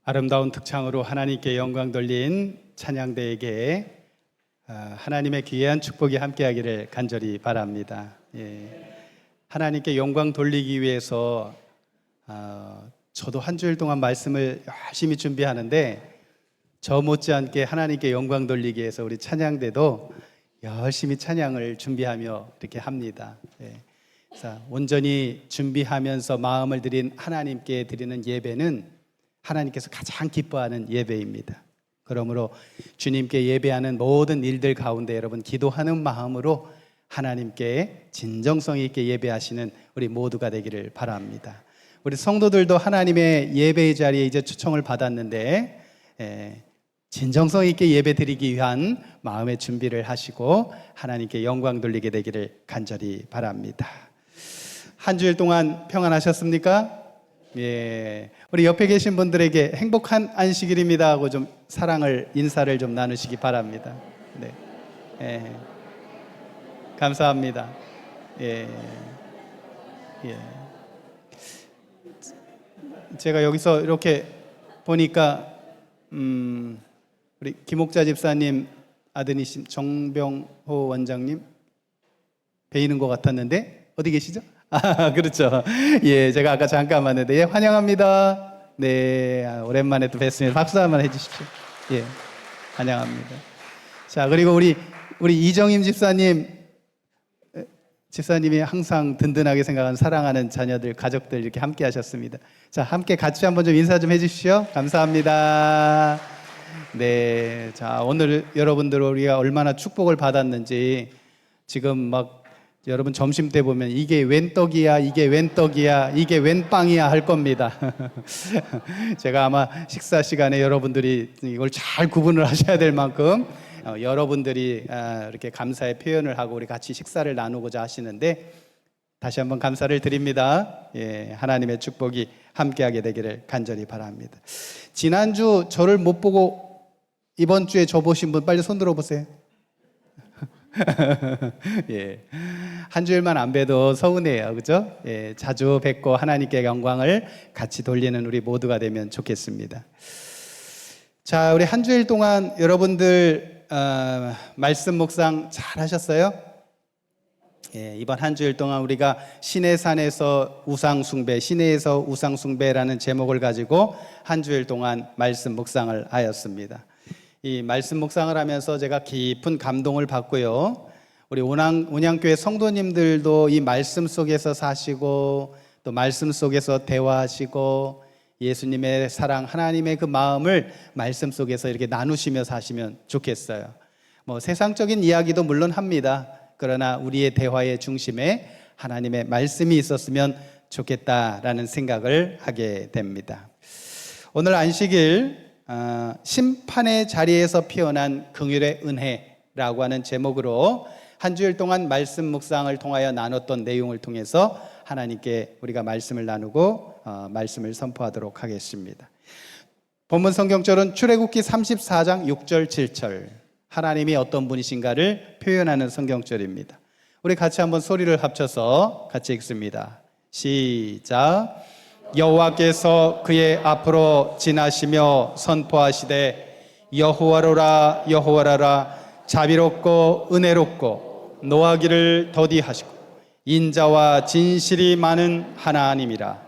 아름다운 특창으로 하나님께 영광 돌린 찬양대에게 하나님의 귀한 축복이 함께하기를 간절히 바랍니다. 하나님께 영광 돌리기 위해서 저도 한 주일 동안 말씀을 열심히 준비하는데 저 못지않게 하나님께 영광 돌리기 위해서 우리 찬양대도 열심히 찬양을 준비하며 이렇게 합니다. 그래서 온전히 준비하면서 마음을 드린 하나님께 드리는 예배는 하나님께서 가장 기뻐하는 예배입니다. 그러므로 주님께 예배하는 모든 일들 가운데 여러분 기도하는 마음으로 하나님께 진정성 있게 예배하시는 우리 모두가 되기를 바랍니다. 우리 성도들도 하나님의 예배의 자리에 이제 초청을 받았는데 진정성 있게 예배 드리기 위한 마음의 준비를 하시고 하나님께 영광 돌리게 되기를 간절히 바랍니다. 한 주일 동안 평안하셨습니까? 우리 옆에 계신 분들에게 행복한 안식일입니다 하고 좀 사랑을 인사를 좀 나누시기 바랍니다. 감사합니다. 제가 여기서 이렇게 보니까 우리 김옥자 집사님 아드니신 정병호 원장님 뵈이는 것 같았는데 어디 계시죠? 그렇죠. 제가 아까 잠깐 봤는데 환영합니다. 오랜만에 또 뵀습니다. 박수 한번 해주십시오. 환영합니다. 자, 그리고 우리 이정임 집사님이 항상 든든하게 생각하는 사랑하는 자녀들, 가족들 이렇게 함께 하셨습니다. 자, 함께 같이 한번 좀 인사 좀 해주십시오. 감사합니다. 자, 오늘 여러분들 우리가 얼마나 축복을 받았는지 지금 막 여러분 점심 때 보면 이게 웬 떡이야, 이게 웬 떡이야, 이게 웬 빵이야 할 겁니다. 제가 아마 식사 시간에 여러분들이 이걸 잘 구분을 하셔야 될 만큼 여러분들이 이렇게 감사의 표현을 하고 우리 같이 식사를 나누고자 하시는데 다시 한번 감사를 드립니다. 하나님의 축복이 함께하게 되기를 간절히 바랍니다. 지난주 저를 못 보고 이번 주에 저 보신 분 빨리 손 들어보세요. 한 주일만 안 뵈도 서운해요, 그죠? 자주 뵙고 하나님께 영광을 같이 돌리는 우리 모두가 되면 좋겠습니다. 자, 우리 한 주일 동안 여러분들 말씀 묵상 잘 하셨어요? 이번 한 주일 동안 우리가 시내산에서 우상숭배, 시내에서 우상숭배라는 제목을 가지고 한 주일 동안 말씀 묵상을 하였습니다. 이 말씀 묵상을 하면서 제가 깊은 감동을 받고요. 우리 온양교회 성도님들도 이 말씀 속에서 사시고 또 말씀 속에서 대화하시고 예수님의 사랑, 하나님의 그 마음을 말씀 속에서 이렇게 나누시며 사시면 좋겠어요. 세상적인 이야기도 물론 합니다. 그러나 우리의 대화의 중심에 하나님의 말씀이 있었으면 좋겠다라는 생각을 하게 됩니다. 오늘 안식일 심판의 자리에서 피어난 긍휼의 은혜라고 하는 제목으로 한 주일 동안 말씀 묵상을 통하여 나눴던 내용을 통해서 하나님께 우리가 말씀을 나누고 말씀을 선포하도록 하겠습니다. 본문 성경절은 출애굽기 34장 6절 7절 하나님이 어떤 분이신가를 표현하는 성경절입니다. 우리 같이 한번 소리를 합쳐서 같이 읽습니다. 시작. 여호와께서 그의 앞으로 지나시며 선포하시되 여호와로라 여호와라라 자비롭고 은혜롭고 노하기를 더디하시고 인자와 진실이 많은 하나님이라.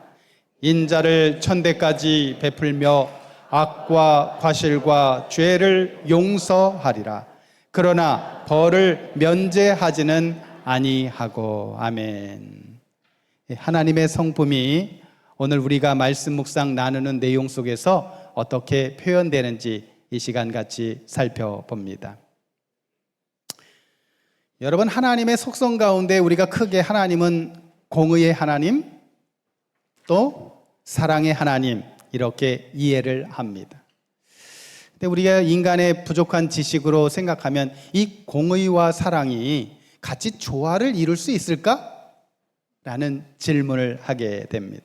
인자를 천대까지 베풀며 악과 과실과 죄를 용서하리라. 그러나 벌을 면제하지는 아니하고. 아멘. 하나님의 성품이 오늘 우리가 말씀 묵상 나누는 내용 속에서 어떻게 표현되는지 이 시간 같이 살펴봅니다. 여러분, 하나님의 속성 가운데 우리가 크게 하나님은 공의의 하나님, 또 사랑의 하나님 이렇게 이해를 합니다. 근데 우리가 인간의 부족한 지식으로 생각하면 이 공의와 사랑이 같이 조화를 이룰 수 있을까? 라는 질문을 하게 됩니다.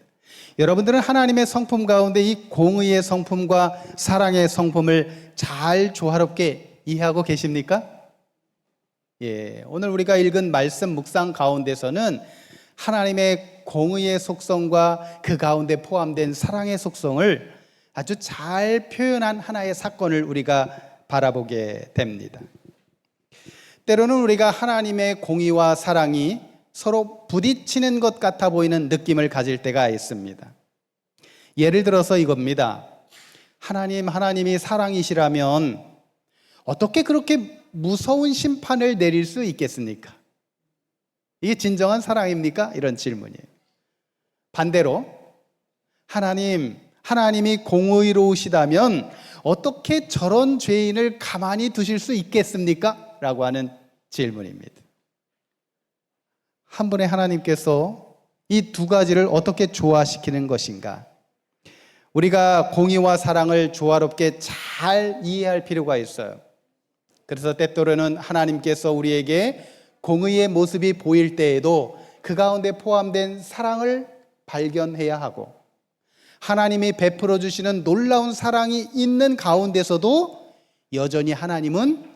여러분들은 하나님의 성품 가운데 이 공의의 성품과 사랑의 성품을 잘 조화롭게 이해하고 계십니까? 오늘 우리가 읽은 말씀 묵상 가운데서는 하나님의 공의의 속성과 그 가운데 포함된 사랑의 속성을 아주 잘 표현한 하나의 사건을 우리가 바라보게 됩니다. 때로는 우리가 하나님의 공의와 사랑이 서로 부딪히는 것 같아 보이는 느낌을 가질 때가 있습니다. 예를 들어서 이겁니다. 하나님이 사랑이시라면 어떻게 그렇게 무서운 심판을 내릴 수 있겠습니까? 이게 진정한 사랑입니까? 이런 질문이에요. 반대로 하나님이 공의로우시다면 어떻게 저런 죄인을 가만히 두실 수 있겠습니까? 라고 하는 질문입니다. 한 분의 하나님께서 이 두 가지를 어떻게 조화시키는 것인가? 우리가 공의와 사랑을 조화롭게 잘 이해할 필요가 있어요. 그래서 때때로는 하나님께서 우리에게 공의의 모습이 보일 때에도 그 가운데 포함된 사랑을 발견해야 하고, 하나님이 베풀어 주시는 놀라운 사랑이 있는 가운데서도 여전히 하나님은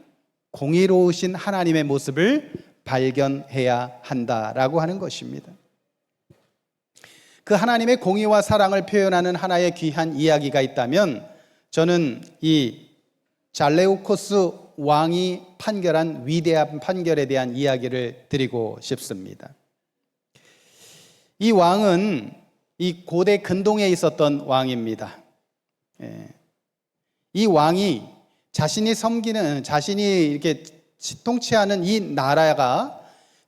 공의로우신 하나님의 모습을 발견해야 한다라고 하는 것입니다. 그 하나님의 공의와 사랑을 표현하는 하나의 귀한 이야기가 있다면 저는 이 잘레우코스 왕이 판결한 위대한 판결에 대한 이야기를 드리고 싶습니다. 이 왕은 이 고대 근동에 있었던 왕입니다. 이 왕이 자신이 이렇게 통치하는 이 나라가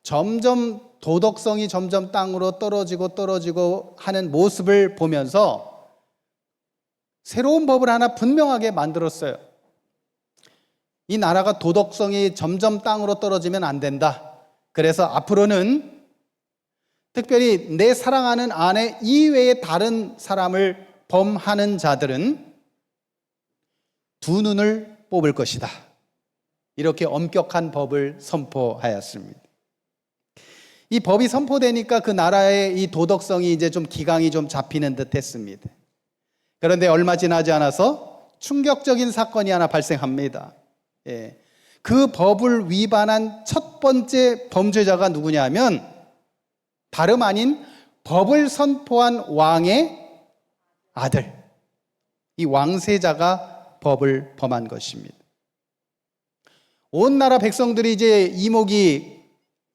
점점 도덕성이 점점 땅으로 떨어지고 하는 모습을 보면서 새로운 법을 하나 분명하게 만들었어요. 이 나라가 도덕성이 점점 땅으로 떨어지면 안 된다. 그래서 앞으로는 특별히 내 사랑하는 아내 이외의 다른 사람을 범하는 자들은 두 눈을 뽑을 것이다. 이렇게 엄격한 법을 선포하였습니다. 이 법이 선포되니까 그 나라의 이 도덕성이 이제 좀 기강이 좀 잡히는 듯 했습니다. 그런데 얼마 지나지 않아서 충격적인 사건이 하나 발생합니다. 그 법을 위반한 첫 번째 범죄자가 누구냐 하면 다름 아닌 법을 선포한 왕의 아들, 이 왕세자가 법을 범한 것입니다. 온 나라 백성들이 이제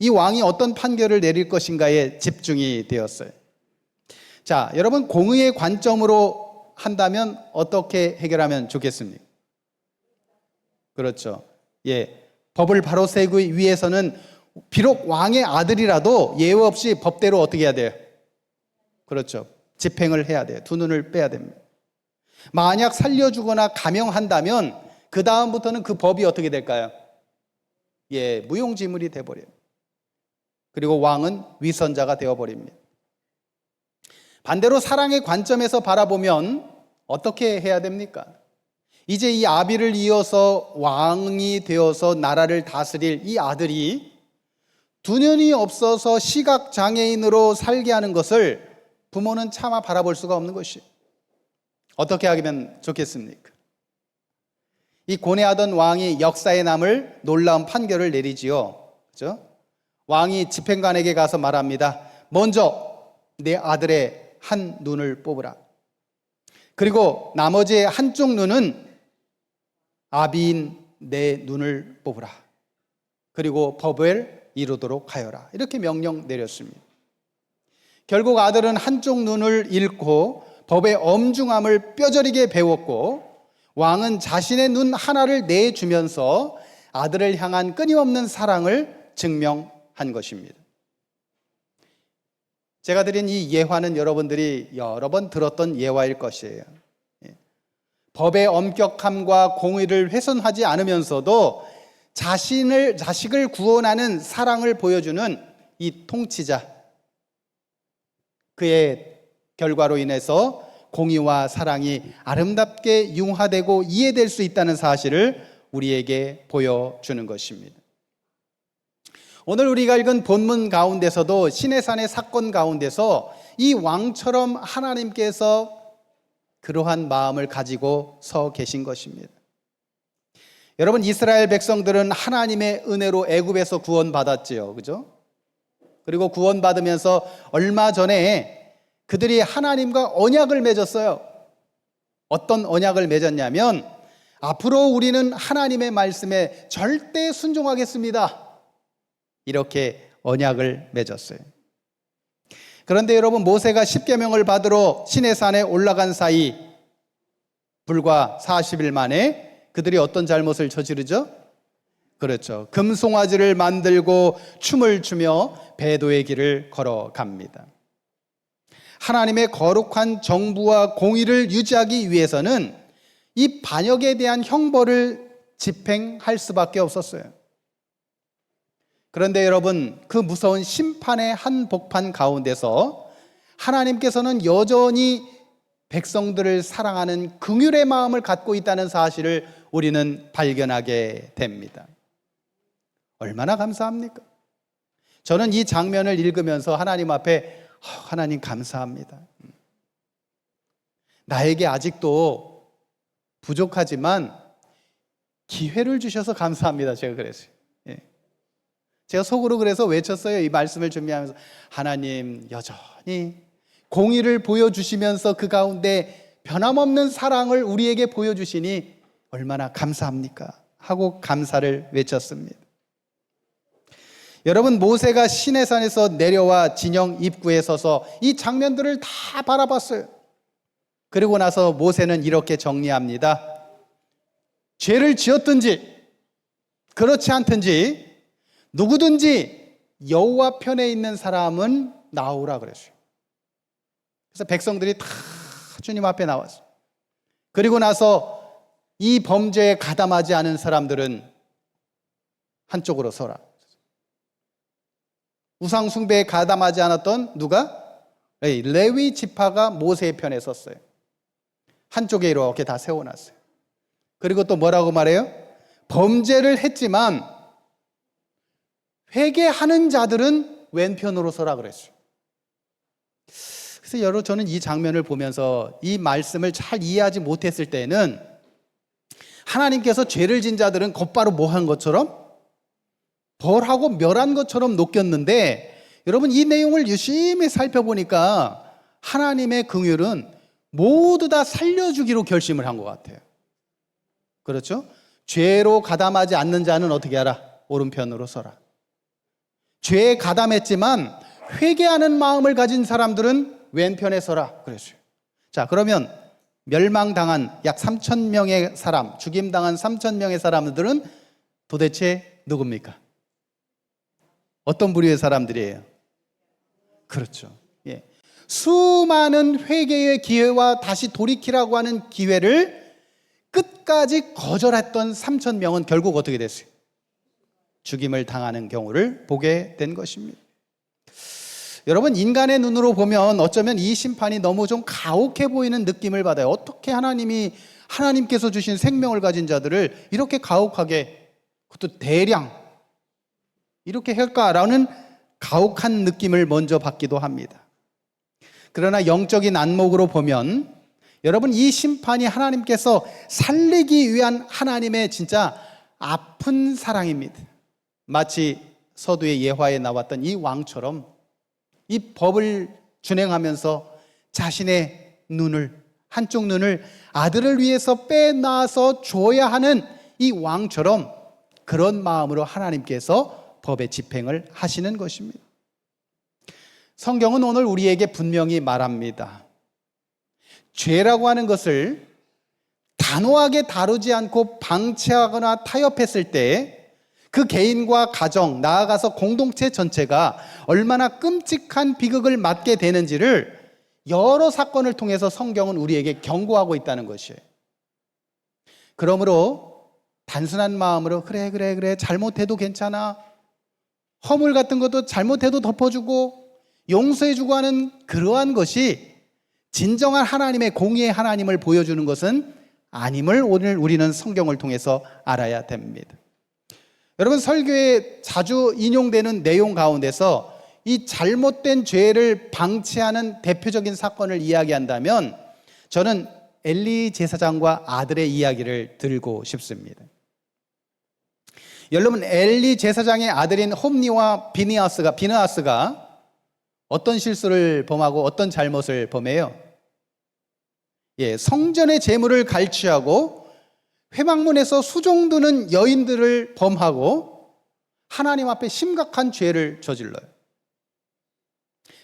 이 왕이 어떤 판결을 내릴 것인가에 집중이 되었어요. 자, 여러분 공의의 관점으로 한다면 어떻게 해결하면 좋겠습니까? 그렇죠. 법을 바로 세우기 위해서는 비록 왕의 아들이라도 예우 없이 법대로 어떻게 해야 돼요? 그렇죠. 집행을 해야 돼요. 두 눈을 빼야 됩니다. 만약 살려주거나 감형한다면 그 다음부터는 그 법이 어떻게 될까요? 무용지물이 돼버려요. 그리고 왕은 위선자가 되어버립니다. 반대로 사랑의 관점에서 바라보면 어떻게 해야 됩니까? 이제 이 아비를 이어서 왕이 되어서 나라를 다스릴 이 아들이 두 눈이 없어서 시각장애인으로 살게 하는 것을 부모는 차마 바라볼 수가 없는 것이에요. 어떻게 하면 좋겠습니까? 이 고뇌하던 왕이 역사에 남을 놀라운 판결을 내리지요. 그렇죠? 왕이 집행관에게 가서 말합니다. 먼저 내 아들의 한 눈을 뽑으라. 그리고 나머지 한쪽 눈은 아비인 내 눈을 뽑으라. 그리고 법을 이루도록 하여라. 이렇게 명령 내렸습니다. 결국 아들은 한쪽 눈을 잃고 법의 엄중함을 뼈저리게 배웠고, 왕은 자신의 눈 하나를 내주면서 아들을 향한 끊임없는 사랑을 증명한 것입니다. 제가 드린 이 예화는 여러분들이 여러 번 들었던 예화일 것이에요. 법의 엄격함과 공의를 훼손하지 않으면서도 자식을 구원하는 사랑을 보여주는 이 통치자, 그의 결과로 인해서 공의와 사랑이 아름답게 융화되고 이해될 수 있다는 사실을 우리에게 보여주는 것입니다. 오늘 우리가 읽은 본문 가운데서도 시내산의 사건 가운데서 이 왕처럼 하나님께서 그러한 마음을 가지고 서 계신 것입니다. 여러분, 이스라엘 백성들은 하나님의 은혜로 애굽에서 구원받았지요. 그죠? 그리고 구원받으면서 얼마 전에 그들이 하나님과 언약을 맺었어요. 어떤 언약을 맺었냐면 앞으로 우리는 하나님의 말씀에 절대 순종하겠습니다. 이렇게 언약을 맺었어요. 그런데 여러분, 모세가 십계명을 받으러 시내산에 올라간 사이 불과 40일 만에 그들이 어떤 잘못을 저지르죠? 그렇죠. 금송아지를 만들고 춤을 추며 배도의 길을 걸어갑니다. 하나님의 거룩한 정부와 공의를 유지하기 위해서는 이 반역에 대한 형벌을 집행할 수밖에 없었어요. 그런데 여러분, 그 무서운 심판의 한복판 가운데서 하나님께서는 여전히 백성들을 사랑하는 긍휼의 마음을 갖고 있다는 사실을 우리는 발견하게 됩니다. 얼마나 감사합니까? 저는 이 장면을 읽으면서 하나님 앞에 하나님 감사합니다. 나에게 아직도 부족하지만 기회를 주셔서 감사합니다. 제가 그랬어요. 제가 속으로 그래서 외쳤어요. 이 말씀을 준비하면서 하나님 여전히 공의를 보여주시면서 그 가운데 변함없는 사랑을 우리에게 보여주시니 얼마나 감사합니까? 하고 감사를 외쳤습니다. 여러분, 모세가 시내산에서 내려와 진영 입구에 서서 이 장면들을 다 바라봤어요. 그리고 나서 모세는 이렇게 정리합니다. 죄를 지었든지 그렇지 않든지 누구든지 여호와 편에 있는 사람은 나오라 그랬어요. 그래서 백성들이 다 주님 앞에 나왔어요. 그리고 나서 이 범죄에 가담하지 않은 사람들은 한쪽으로 서라. 우상 숭배에 가담하지 않았던 누가? 레위 지파가 모세의 편에 섰어요. 한쪽에 이렇게 다 세워놨어요. 그리고 또 뭐라고 말해요? 범죄를 했지만 회개하는 자들은 왼편으로 서라 그랬어요. 그래서 여러분, 저는 이 장면을 보면서 이 말씀을 잘 이해하지 못했을 때는 하나님께서 죄를 진 자들은 곧바로 뭐 한 것처럼? 벌하고 멸한 것처럼 녹였는데, 여러분, 이 내용을 유심히 살펴보니까 하나님의 긍휼은 모두 다 살려주기로 결심을 한 것 같아요. 그렇죠? 죄로 가담하지 않는 자는 어떻게 하라? 오른편으로 서라. 죄에 가담했지만 회개하는 마음을 가진 사람들은 왼편에 서라 그랬어요. 자, 그러면 멸망당한 약 3,000명의 사람, 죽임당한 3,000명의 사람들은 도대체 누굽니까? 어떤 부류의 사람들이에요? 그렇죠. 예. 수많은 회개의 기회와 다시 돌이키라고 하는 기회를 끝까지 거절했던 3,000명은 결국 어떻게 됐어요? 죽임을 당하는 경우를 보게 된 것입니다. 여러분, 인간의 눈으로 보면 어쩌면 이 심판이 너무 좀 가혹해 보이는 느낌을 받아요. 어떻게 하나님께서 주신 생명을 가진 자들을 이렇게 가혹하게, 그것도 대량 이렇게 할까라는 가혹한 느낌을 먼저 받기도 합니다. 그러나 영적인 안목으로 보면 여러분, 이 심판이 하나님께서 살리기 위한 하나님의 진짜 아픈 사랑입니다. 마치 서두에 예화에 나왔던 이 왕처럼 이 법을 준행하면서 자신의 한쪽 눈을 아들을 위해서 빼놔서 줘야 하는 이 왕처럼 그런 마음으로 하나님께서 법의 집행을 하시는 것입니다. 성경은 오늘 우리에게 분명히 말합니다. 죄라고 하는 것을 단호하게 다루지 않고 방치하거나 타협했을 때 그 개인과 가정, 나아가서 공동체 전체가 얼마나 끔찍한 비극을 맞게 되는지를 여러 사건을 통해서 성경은 우리에게 경고하고 있다는 것이에요. 그러므로 단순한 마음으로 그래 잘못해도 괜찮아, 허물 같은 것도 잘못해도 덮어주고 용서해주고 하는 그러한 것이 진정한 하나님의 공의의 하나님을 보여주는 것은 아님을 오늘 우리는 성경을 통해서 알아야 됩니다. 여러분, 설교에 자주 인용되는 내용 가운데서 이 잘못된 죄를 방치하는 대표적인 사건을 이야기한다면 저는 엘리 제사장과 아들의 이야기를 들고 싶습니다. 여러분, 엘리 제사장의 아들인 홈니와 비느하스가 어떤 실수를 범하고 어떤 잘못을 범해요? 성전의 제물을 갈취하고 회막문에서 수종드는 여인들을 범하고 하나님 앞에 심각한 죄를 저질러요.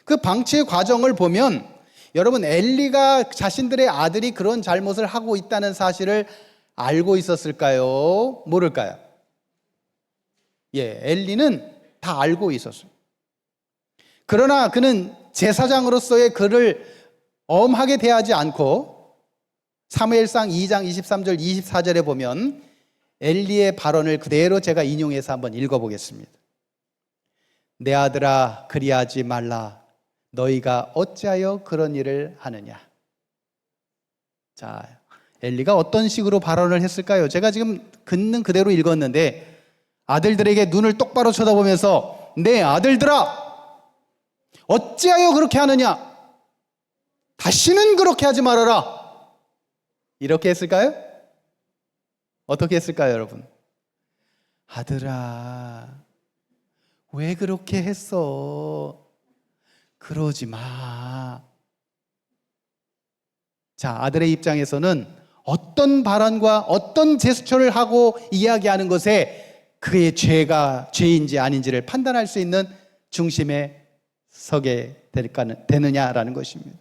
그 방치의 과정을 보면 여러분, 엘리가 자신들의 아들이 그런 잘못을 하고 있다는 사실을 알고 있었을까요? 모를까요? 엘리는 다 알고 있었어요. 그러나 그는 제사장으로서의 그를 엄하게 대하지 않고 사무엘상 2장 23절 24절에 보면 엘리의 발언을 그대로 제가 인용해서 한번 읽어보겠습니다. 내 아들아, 그리하지 말라. 너희가 어찌하여 그런 일을 하느냐. 자, 엘리가 어떤 식으로 발언을 했을까요? 제가 지금 긋는 그대로 읽었는데 아들들에게 눈을 똑바로 쳐다보면서 내 아들들아, 어찌하여 그렇게 하느냐? 다시는 그렇게 하지 말아라. 이렇게 했을까요? 어떻게 했을까요, 여러분? 아들아, 왜 그렇게 했어? 그러지 마. 자, 아들의 입장에서는 어떤 발언과 어떤 제스처를 하고 이야기하는 것에 그의 죄가 죄인지 아닌지를 판단할 수 있는 중심에 서게 되느냐라는 것입니다.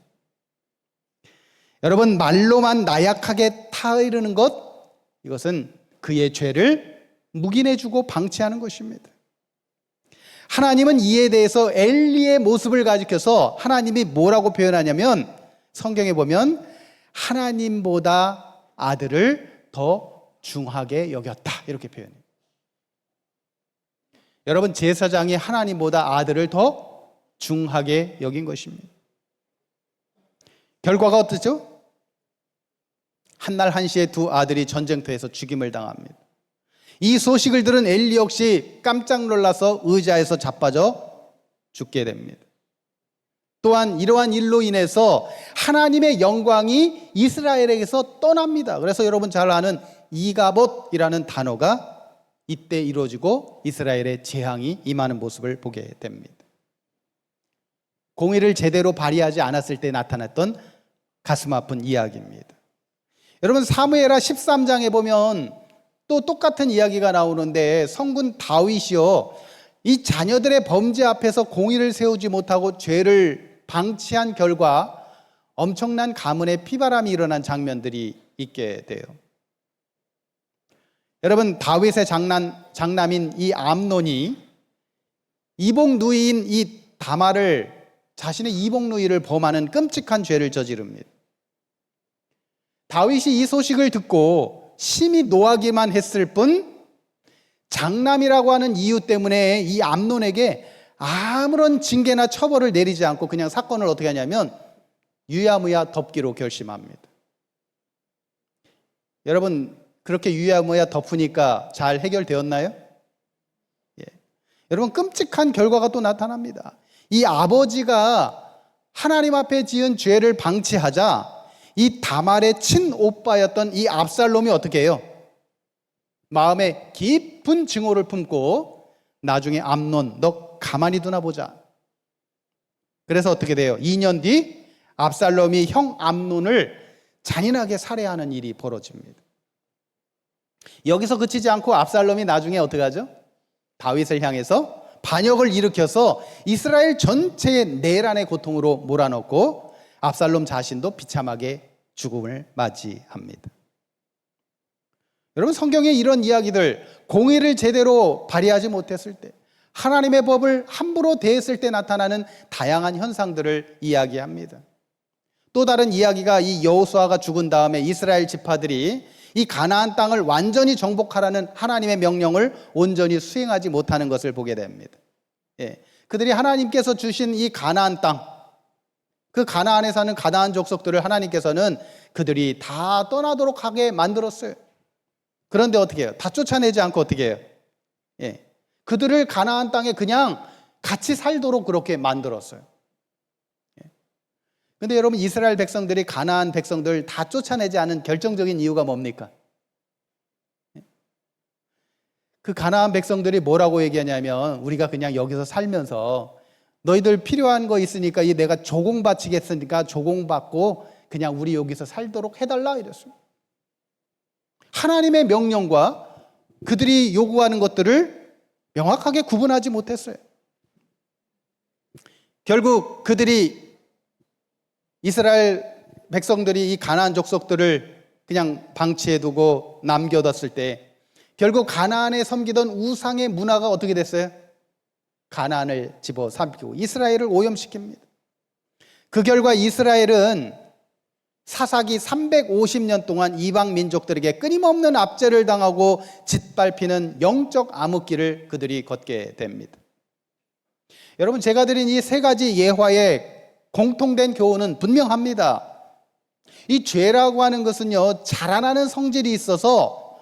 여러분, 말로만 나약하게 타이르는 것, 이것은 그의 죄를 묵인해주고 방치하는 것입니다. 하나님은 이에 대해서 엘리의 모습을 가리켜서 하나님이 뭐라고 표현하냐면 성경에 보면 하나님보다 아들을 더 중하게 여겼다, 이렇게 표현해요. 여러분, 제사장이 하나님보다 아들을 더 중하게 여긴 것입니다. 결과가 어떻죠? 한날 한시에 두 아들이 전쟁터에서 죽임을 당합니다. 이 소식을 들은 엘리 역시 깜짝 놀라서 의자에서 자빠져 죽게 됩니다. 또한 이러한 일로 인해서 하나님의 영광이 이스라엘에게서 떠납니다. 그래서 여러분 잘 아는 이가봇이라는 단어가 이때 이루어지고 이스라엘의 재앙이 임하는 모습을 보게 됩니다. 공의를 제대로 발휘하지 않았을 때 나타났던 가슴 아픈 이야기입니다. 여러분, 사무엘하 13장에 보면 또 똑같은 이야기가 나오는데 성군 다윗이요, 이 자녀들의 범죄 앞에서 공의를 세우지 못하고 죄를 방치한 결과 엄청난 가문의 피바람이 일어난 장면들이 있게 돼요. 여러분, 다윗의 장남인 이 암논이 이복 누이인 이 다말을, 자신의 이복 누이를 범하는 끔찍한 죄를 저지릅니다. 다윗이 이 소식을 듣고 심히 노하기만 했을 뿐 장남이라고 하는 이유 때문에 이 암논에게 아무런 징계나 처벌을 내리지 않고 그냥 사건을 어떻게 하냐면 유야무야 덮기로 결심합니다. 여러분, 그렇게 유야무야 덮으니까 잘 해결되었나요? 여러분, 끔찍한 결과가 또 나타납니다. 이 아버지가 하나님 앞에 지은 죄를 방치하자 이 다말의 친오빠였던 이 압살롬이 어떻게 해요? 마음에 깊은 증오를 품고 나중에 암논, 너 가만히 두나 보자. 그래서 어떻게 돼요? 2년 뒤 압살롬이 형 암논을 잔인하게 살해하는 일이 벌어집니다. 여기서 그치지 않고 압살롬이 나중에 어떻게 하죠? 다윗을 향해서 반역을 일으켜서 이스라엘 전체의 내란의 고통으로 몰아넣고 압살롬 자신도 비참하게 죽음을 맞이합니다. 여러분, 성경에 이런 이야기들, 공의를 제대로 발휘하지 못했을 때, 하나님의 법을 함부로 대했을 때 나타나는 다양한 현상들을 이야기합니다. 또 다른 이야기가 이 여호수아가 죽은 다음에 이스라엘 지파들이 이 가나안 땅을 완전히 정복하라는 하나님의 명령을 온전히 수행하지 못하는 것을 보게 됩니다. 그들이 하나님께서 주신 이 가나안 땅, 그 가나안에 사는 가나안 족속들을 하나님께서는 그들이 다 떠나도록 하게 만들었어요. 그런데 어떻게 해요? 다 쫓아내지 않고 어떻게 해요? 그들을 가나안 땅에 그냥 같이 살도록 그렇게 만들었어요. 그런데 여러분, 이스라엘 백성들이 가나안 백성들 다 쫓아내지 않은 결정적인 이유가 뭡니까? 그 가나안 백성들이 뭐라고 얘기하냐면, 우리가 그냥 여기서 살면서 너희들 필요한 거 있으니까 내가 조공 바치겠으니까 조공 받고 그냥 우리 여기서 살도록 해달라 이랬습니다. 하나님의 명령과 그들이 요구하는 것들을 명확하게 구분하지 못했어요. 결국 그들이 이스라엘 백성들이 이 가나안 족속들을 그냥 방치해두고 남겨뒀을 때 결국 가나안에 섬기던 우상의 문화가 어떻게 됐어요? 가나안을 집어삼키고 이스라엘을 오염시킵니다. 그 결과 이스라엘은 사사기 350년 동안 이방 민족들에게 끊임없는 압제를 당하고 짓밟히는 영적 암흑기를 그들이 걷게 됩니다. 여러분, 제가 드린 이 세 가지 예화의 공통된 교훈은 분명합니다. 이 죄라고 하는 것은요, 자라나는 성질이 있어서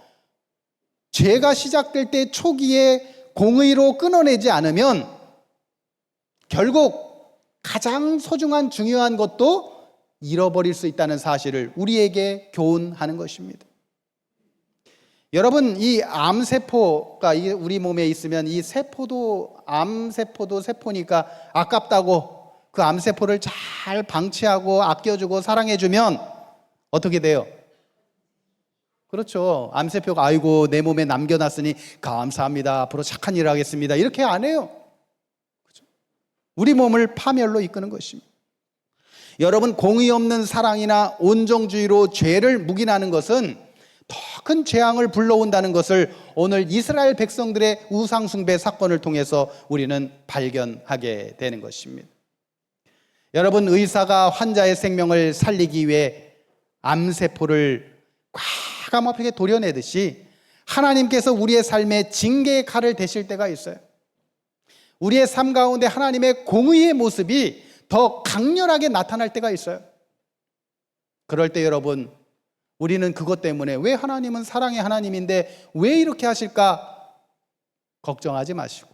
죄가 시작될 때 초기에 공의로 끊어내지 않으면 결국 가장 소중한 중요한 것도 잃어버릴 수 있다는 사실을 우리에게 교훈하는 것입니다. 여러분, 이 암세포가 우리 몸에 있으면 이 세포도, 암세포도 세포니까 아깝다고 그 암세포를 잘 방치하고 아껴주고 사랑해주면 어떻게 돼요? 그렇죠. 암세포가 아이고 내 몸에 남겨놨으니 감사합니다. 앞으로 착한 일을 하겠습니다. 이렇게 안 해요. 그렇죠? 우리 몸을 파멸로 이끄는 것입니다. 여러분, 공의 없는 사랑이나 온정주의로 죄를 묵인하는 것은 더 큰 재앙을 불러온다는 것을 오늘 이스라엘 백성들의 우상숭배 사건을 통해서 우리는 발견하게 되는 것입니다. 여러분, 의사가 환자의 생명을 살리기 위해 암세포를 과감하게 도려내듯이 하나님께서 우리의 삶에 징계의 칼을 대실 때가 있어요. 우리의 삶 가운데 하나님의 공의의 모습이 더 강렬하게 나타날 때가 있어요. 그럴 때 여러분, 우리는 그것 때문에 왜 하나님은 사랑의 하나님인데 왜 이렇게 하실까 걱정하지 마시고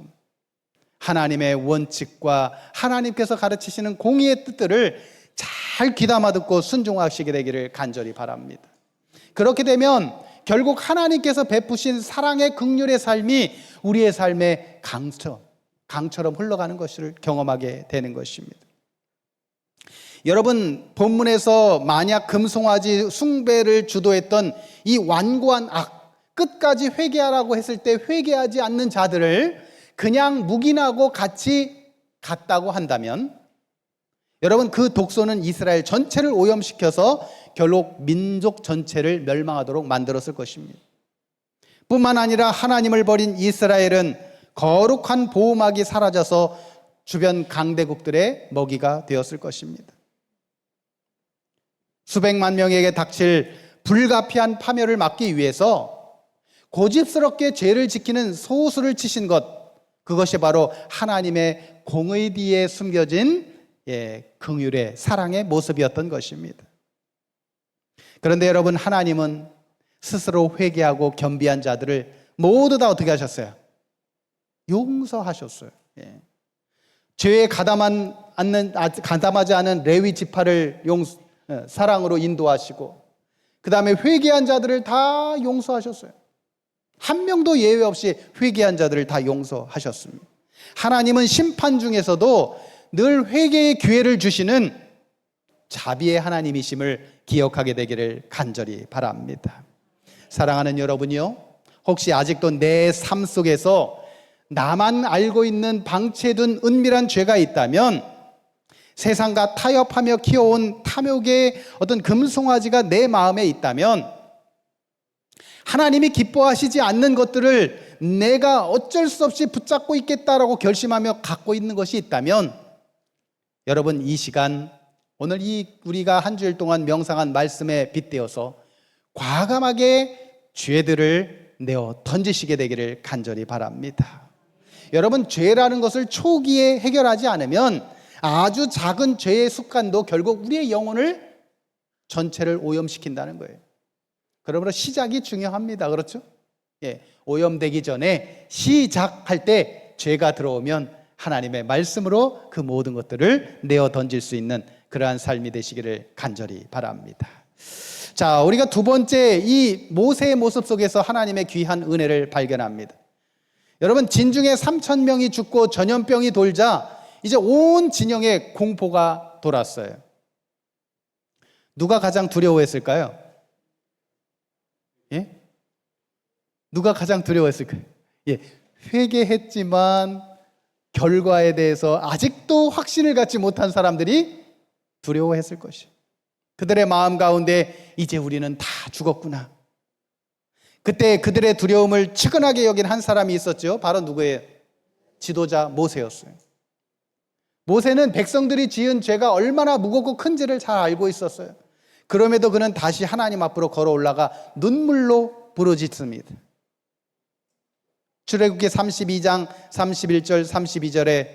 하나님의 원칙과 하나님께서 가르치시는 공의의 뜻들을 잘 귀담아 듣고 순종하시게 되기를 간절히 바랍니다. 그렇게 되면 결국 하나님께서 베푸신 사랑의 긍휼의 삶이 우리의 삶의 강처럼 흘러가는 것을 경험하게 되는 것입니다. 여러분, 본문에서 만약 금송아지 숭배를 주도했던 이 완고한 악, 끝까지 회개하라고 했을 때 회개하지 않는 자들을 그냥 묵인하고 같이 갔다고 한다면 여러분, 그 독소는 이스라엘 전체를 오염시켜서 결국 민족 전체를 멸망하도록 만들었을 것입니다. 뿐만 아니라 하나님을 버린 이스라엘은 거룩한 보호막이 사라져서 주변 강대국들의 먹이가 되었을 것입니다. 수백만 명에게 닥칠 불가피한 파멸을 막기 위해서 고집스럽게 죄를 지키는 소수를 치신 것, 그것이 바로 하나님의 공의 뒤에 숨겨진 긍휼의 사랑의 모습이었던 것입니다. 그런데 여러분, 하나님은 스스로 회개하고 겸비한 자들을 모두 다 어떻게 하셨어요? 용서하셨어요. 죄에 가담하지 않은 레위 지파를 사랑으로 인도하시고 그 다음에 회개한 자들을 다 용서하셨어요. 한 명도 예외 없이 회개한 자들을 다 용서하셨습니다. 하나님은 심판 중에서도 늘 회개의 기회를 주시는 자비의 하나님이심을 기억하게 되기를 간절히 바랍니다. 사랑하는 여러분이요, 혹시 아직도 내 삶 속에서 나만 알고 있는 방치해둔 은밀한 죄가 있다면 세상과 타협하며 키워온 탐욕의 어떤 금송아지가 내 마음에 있다면 하나님이 기뻐하시지 않는 것들을 내가 어쩔 수 없이 붙잡고 있겠다라고 결심하며 갖고 있는 것이 있다면 여러분, 이 시간 오늘 우리가 한 주일 동안 명상한 말씀에 빗대어서 과감하게 죄들을 내어 던지시게 되기를 간절히 바랍니다. 여러분, 죄라는 것을 초기에 해결하지 않으면 아주 작은 죄의 습관도 결국 우리의 영혼을 전체를 오염시킨다는 거예요. 그러므로 시작이 중요합니다. 그렇죠? 오염되기 전에 시작할 때 죄가 들어오면 하나님의 말씀으로 그 모든 것들을 내어 던질 수 있는 그러한 삶이 되시기를 간절히 바랍니다. 자, 우리가 두 번째 이 모세의 모습 속에서 하나님의 귀한 은혜를 발견합니다. 여러분, 진중에 3,000명이 죽고 전염병이 돌자 이제 온 진영에 공포가 돌았어요. 누가 가장 두려워했을까요? 예? 누가 가장 두려워했을까요? 예, 회개했지만 결과에 대해서 아직도 확신을 갖지 못한 사람들이 두려워했을 것이에요. 그들의 마음 가운데 이제 우리는 다 죽었구나. 그때 그들의 두려움을 측은하게 여긴 한 사람이 있었죠. 바로 누구예요? 지도자 모세였어요. 모세는 백성들이 지은 죄가 얼마나 무겁고 큰지를 잘 알고 있었어요. 그럼에도 그는 다시 하나님 앞으로 걸어 올라가 눈물로 부르짖습니다. 출애굽기 32장 31절 32절에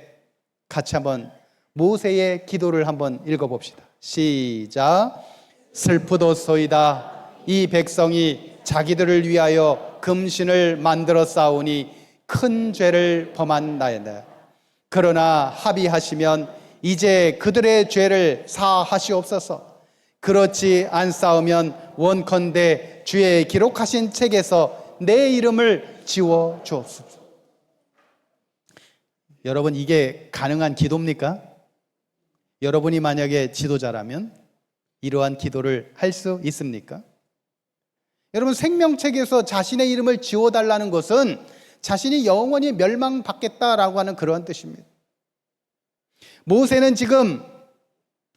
같이 한번 모세의 기도를 한번 읽어봅시다. 시작. 슬프도소이다. 이 백성이 자기들을 위하여 금신을 만들어 싸우니 큰 죄를 범한 나이다. 그러나 합의하시면 이제 그들의 죄를 사하시옵소서. 그렇지 않사오면 원컨대 주의 기록하신 책에서 내 이름을 지워 주옵소서. 여러분, 이게 가능한 기도입니까? 여러분이 만약에 지도자라면 이러한 기도를 할 수 있습니까? 여러분, 생명책에서 자신의 이름을 지워달라는 것은 자신이 영원히 멸망받겠다라고 하는 그러한 뜻입니다. 모세는 지금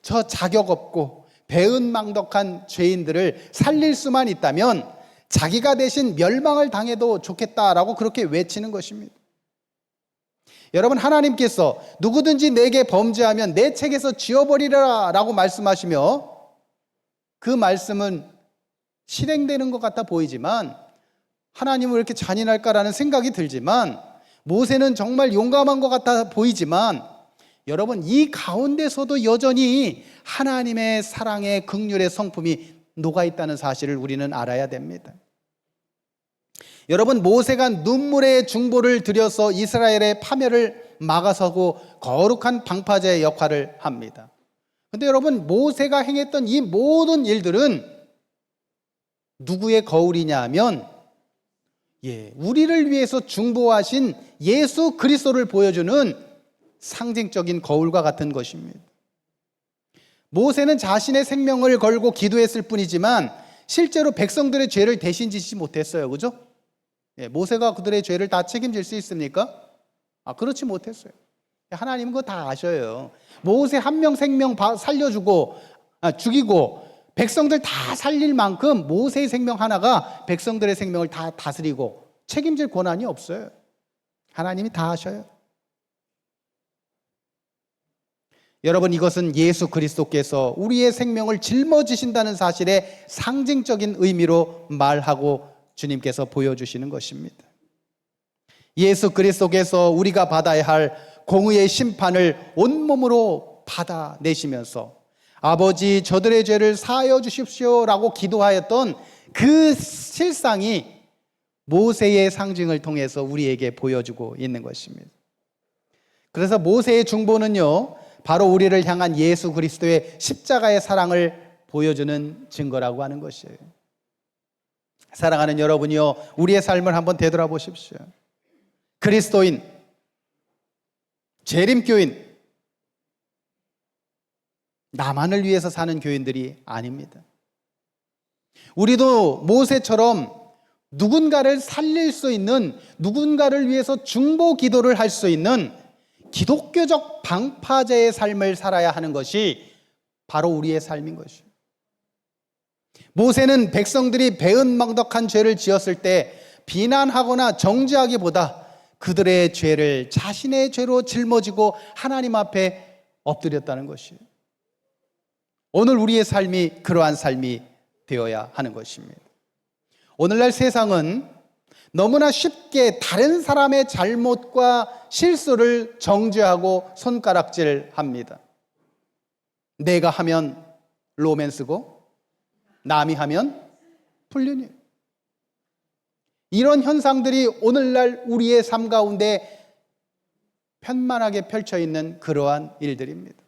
저 자격 없고 배은망덕한 죄인들을 살릴 수만 있다면 자기가 대신 멸망을 당해도 좋겠다라고 그렇게 외치는 것입니다. 여러분, 하나님께서 누구든지 내게 범죄하면 내 책에서 지워버리라 라고 말씀하시며 그 말씀은 실행되는 것 같아 보이지만 하나님은 왜 이렇게 잔인할까라는 생각이 들지만 모세는 정말 용감한 것 같아 보이지만 여러분, 이 가운데서도 여전히 하나님의 사랑의 긍휼의 성품이 녹아있다는 사실을 우리는 알아야 됩니다. 여러분, 모세가 눈물의 중보를 드려서 이스라엘의 파멸을 막아서고 거룩한 방파제의 역할을 합니다. 그런데 여러분, 모세가 행했던 이 모든 일들은 누구의 거울이냐 하면 우리를 위해서 중보하신 예수 그리스도를 보여주는 상징적인 거울과 같은 것입니다. 모세는 자신의 생명을 걸고 기도했을 뿐이지만 실제로 백성들의 죄를 대신 지지 못했어요. 그죠? 모세가 그들의 죄를 다 책임질 수 있습니까? 그렇지 못했어요. 하나님은 그거 다 아셔요. 모세 한 명 생명 살려주고 죽이고 백성들 다 살릴 만큼 모세의 생명 하나가 백성들의 생명을 다 다스리고 책임질 권한이 없어요. 하나님이 다 하셔요. 여러분, 이것은 예수 그리스도께서 우리의 생명을 짊어지신다는 사실의 상징적인 의미로 말하고 주님께서 보여주시는 것입니다. 예수 그리스도께서 우리가 받아야 할 공의의 심판을 온몸으로 받아내시면서 아버지, 저들의 죄를 사하여 주십시오라고 기도하였던 그 실상이 모세의 상징을 통해서 우리에게 보여주고 있는 것입니다. 그래서 모세의 중보는요, 바로 우리를 향한 예수 그리스도의 십자가의 사랑을 보여주는 증거라고 하는 것이에요. 사랑하는 여러분이요, 우리의 삶을 한번 되돌아보십시오. 그리스도인, 재림교인, 나만을 위해서 사는 교인들이 아닙니다. 우리도 모세처럼 누군가를 살릴 수 있는, 누군가를 위해서 중보 기도를 할 수 있는 기독교적 방파제의 삶을 살아야 하는 것이 바로 우리의 삶인 것이에요. 모세는 백성들이 배은망덕한 죄를 지었을 때 비난하거나 정죄하기보다 그들의 죄를 자신의 죄로 짊어지고 하나님 앞에 엎드렸다는 것이에요. 오늘 우리의 삶이 그러한 삶이 되어야 하는 것입니다. 오늘날 세상은 너무나 쉽게 다른 사람의 잘못과 실수를 정죄하고 손가락질합니다. 내가 하면 로맨스고 남이 하면 불륜이에요. 이런 현상들이 오늘날 우리의 삶 가운데 편만하게 펼쳐 있는 그러한 일들입니다.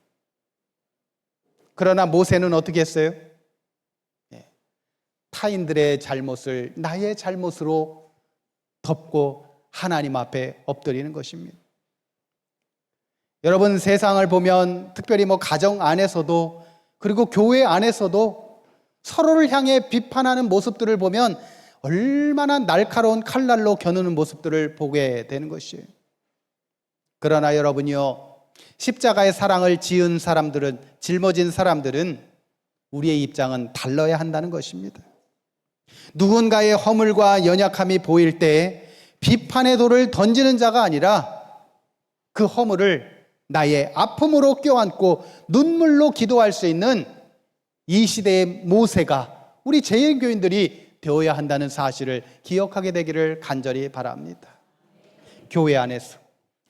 그러나 모세는 어떻게 했어요? 타인들의 잘못을 나의 잘못으로 덮고 하나님 앞에 엎드리는 것입니다. 여러분, 세상을 보면 특별히 가정 안에서도 그리고 교회 안에서도 서로를 향해 비판하는 모습들을 보면 얼마나 날카로운 칼날로 겨누는 모습들을 보게 되는 것이에요. 그러나 여러분이요, 십자가의 사랑을 지은 사람들은, 짊어진 사람들은 우리의 입장은 달라야 한다는 것입니다. 누군가의 허물과 연약함이 보일 때 비판의 돌을 던지는 자가 아니라 그 허물을 나의 아픔으로 껴안고 눈물로 기도할 수 있는 이 시대의 모세가 우리 재림교인들이 되어야 한다는 사실을 기억하게 되기를 간절히 바랍니다. 교회 안에서,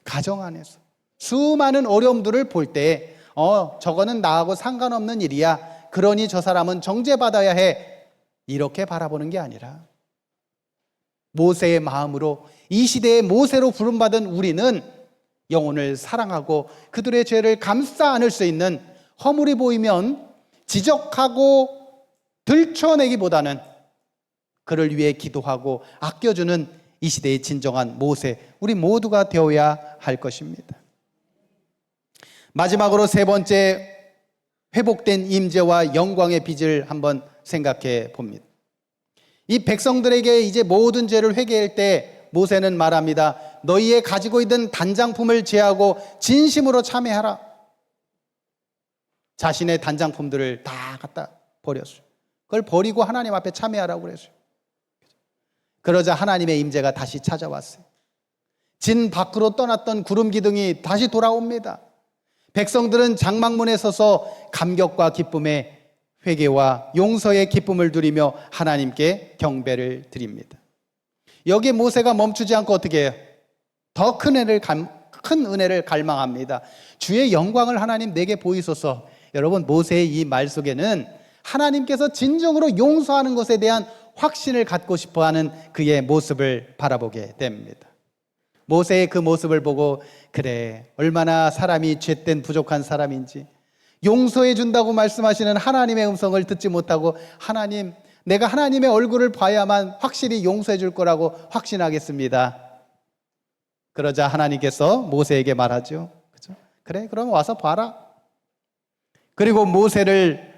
가정 안에서 수많은 어려움들을 볼 때 저거는 나하고 상관없는 일이야, 그러니 저 사람은 정죄받아야 해, 이렇게 바라보는 게 아니라 모세의 마음으로, 이 시대의 모세로 부름받은 우리는 영혼을 사랑하고 그들의 죄를 감싸 안을 수 있는, 허물이 보이면 지적하고 들춰내기보다는 그를 위해 기도하고 아껴주는 이 시대의 진정한 모세, 우리 모두가 되어야 할 것입니다. 마지막으로 세 번째, 회복된 임재와 영광의 빚을 한번 생각해 봅니다. 이 백성들에게 이제 모든 죄를 회개할 때 모세는 말합니다. 너희의 가지고 있는 단장품을 제하고 진심으로 참회하라. 자신의 단장품들을 다 갖다 버렸어요. 그걸 버리고 하나님 앞에 참회하라고 그랬어요. 그러자 하나님의 임재가 다시 찾아왔어요. 진 밖으로 떠났던 구름 기둥이 다시 돌아옵니다. 백성들은 장막문에 서서 감격과 기쁨의 회개와 용서의 기쁨을 누리며 하나님께 경배를 드립니다. 여기에 모세가 멈추지 않고 어떻게 해요? 더 큰 은혜를 갈망합니다. 주의 영광을 하나님 내게 보이소서. 여러분, 모세의 이 말 속에는 하나님께서 진정으로 용서하는 것에 대한 확신을 갖고 싶어하는 그의 모습을 바라보게 됩니다. 모세의 그 모습을 보고, 그래, 얼마나 사람이 죄된 부족한 사람인지, 용서해 준다고 말씀하시는 하나님의 음성을 듣지 못하고, 하나님, 내가 하나님의 얼굴을 봐야만 확실히 용서해 줄 거라고 확신하겠습니다. 그러자 하나님께서 모세에게 말하죠. 그렇죠? 그래, 그럼 와서 봐라. 그리고 모세를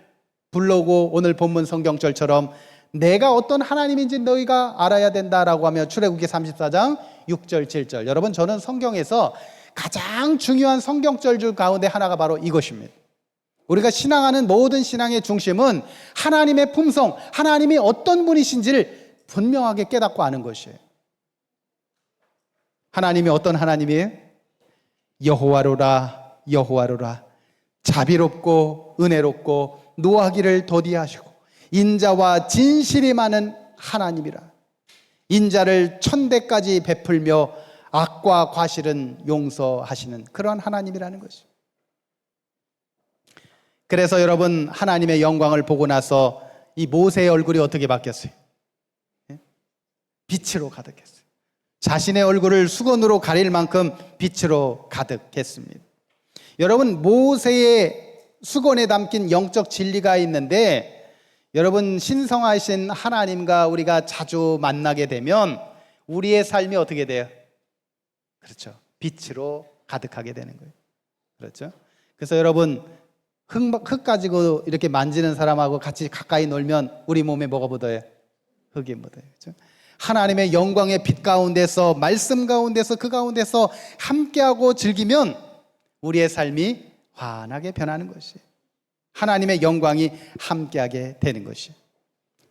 불러오고 오늘 본문 성경절처럼 내가 어떤 하나님인지 너희가 알아야 된다라고 하며 출애굽기 34장 6절 7절. 여러분, 저는 성경에서 가장 중요한 성경절 중 가운데 하나가 바로 이것입니다. 우리가 신앙하는 모든 신앙의 중심은 하나님의 품성, 하나님이 어떤 분이신지를 분명하게 깨닫고 아는 것이에요. 하나님이 어떤 하나님이에요? 여호와로라, 여호와로라. 자비롭고 은혜롭고 노하기를 더디하시고 인자와 진실이 많은 하나님이라. 인자를 천대까지 베풀며 악과 과실은 용서하시는 그러한 하나님이라는 것이죠. 그래서 여러분, 하나님의 영광을 보고 나서 이 모세의 얼굴이 어떻게 바뀌었어요? 빛으로 가득했어요. 자신의 얼굴을 수건으로 가릴 만큼 빛으로 가득했습니다. 여러분, 모세의 수건에 담긴 영적 진리가 있는데, 여러분, 신성하신 하나님과 우리가 자주 만나게 되면 우리의 삶이 어떻게 돼요? 그렇죠. 빛으로 가득하게 되는 거예요. 그렇죠. 그래서 여러분, 흙 가지고 이렇게 만지는 사람하고 같이 가까이 놀면 우리 몸에 뭐가 묻어요? 흙이 묻어요. 그렇죠? 하나님의 영광의 빛 가운데서, 말씀 가운데서, 그 가운데서 함께하고 즐기면 우리의 삶이 환하게 변하는 것이에요. 하나님의 영광이 함께하게 되는 것이에요.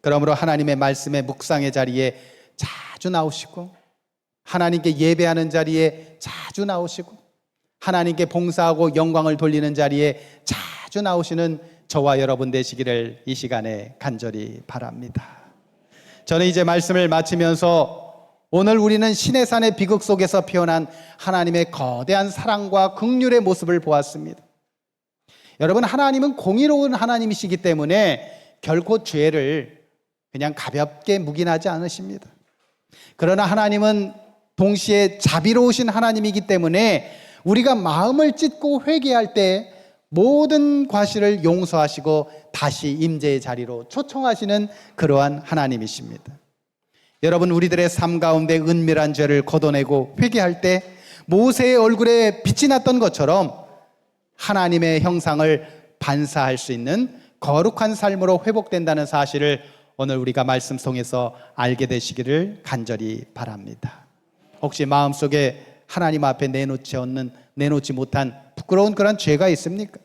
그러므로 하나님의 말씀의 묵상의 자리에 자주 나오시고, 하나님께 예배하는 자리에 자주 나오시고, 하나님께 봉사하고 영광을 돌리는 자리에 자주 나오시는 저와 여러분 되시기를 이 시간에 간절히 바랍니다. 저는 이제 말씀을 마치면서 오늘 우리는 시내산의 비극 속에서 피어난 하나님의 거대한 사랑과 긍휼의 모습을 보았습니다. 여러분, 하나님은 공의로운 하나님이시기 때문에 결코 죄를 그냥 가볍게 묵인하지 않으십니다. 그러나 하나님은 동시에 자비로우신 하나님이기 때문에 우리가 마음을 찢고 회개할 때 모든 과실을 용서하시고 다시 임재의 자리로 초청하시는 그러한 하나님이십니다. 여러분, 우리들의 삶 가운데 은밀한 죄를 걷어내고 회개할 때 모세의 얼굴에 빛이 났던 것처럼 하나님의 형상을 반사할 수 있는 거룩한 삶으로 회복된다는 사실을 오늘 우리가 말씀 통해서 알게 되시기를 간절히 바랍니다. 혹시 마음속에 하나님 앞에 내놓지 못한 부끄러운 그런 죄가 있습니까?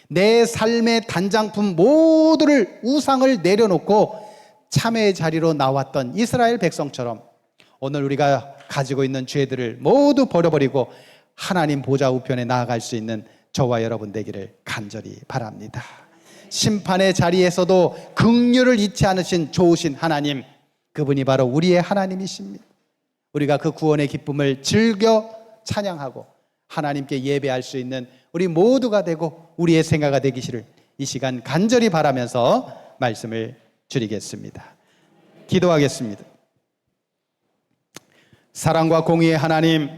내 삶의 단장품 모두를 우상을 내려놓고 참회의 자리로 나왔던 이스라엘 백성처럼 오늘 우리가 가지고 있는 죄들을 모두 버려버리고 하나님 보좌 우편에 나아갈 수 있는 저와 여러분 되기를 간절히 바랍니다. 심판의 자리에서도 긍휼을 잊지 않으신 좋으신 하나님, 그분이 바로 우리의 하나님이십니다. 우리가 그 구원의 기쁨을 즐겨 찬양하고 하나님께 예배할 수 있는 우리 모두가 되고 우리의 생애가 되기를 이 시간 간절히 바라면서 말씀을 드리겠습니다. 기도하겠습니다. 사랑과 공의의 하나님,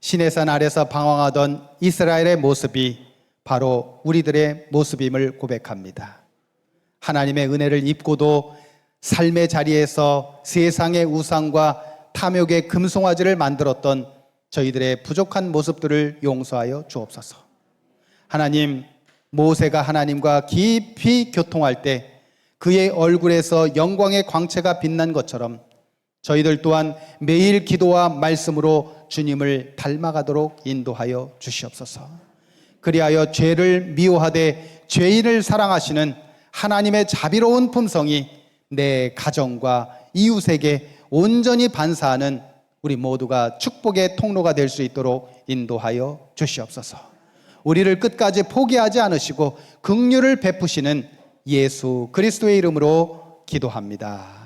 시내산 아래서 방황하던 이스라엘의 모습이 바로 우리들의 모습임을 고백합니다. 하나님의 은혜를 입고도 삶의 자리에서 세상의 우상과 탐욕의 금송아지를 만들었던 저희들의 부족한 모습들을 용서하여 주옵소서. 하나님, 모세가 하나님과 깊이 교통할 때 그의 얼굴에서 영광의 광채가 빛난 것처럼 저희들 또한 매일 기도와 말씀으로 주님을 닮아가도록 인도하여 주시옵소서. 그리하여 죄를 미워하되 죄인을 사랑하시는 하나님의 자비로운 품성이 내 가정과 이웃에게 온전히 반사하는 우리 모두가 축복의 통로가 될 수 있도록 인도하여 주시옵소서. 우리를 끝까지 포기하지 않으시고 긍휼을 베푸시는 예수 그리스도의 이름으로 기도합니다.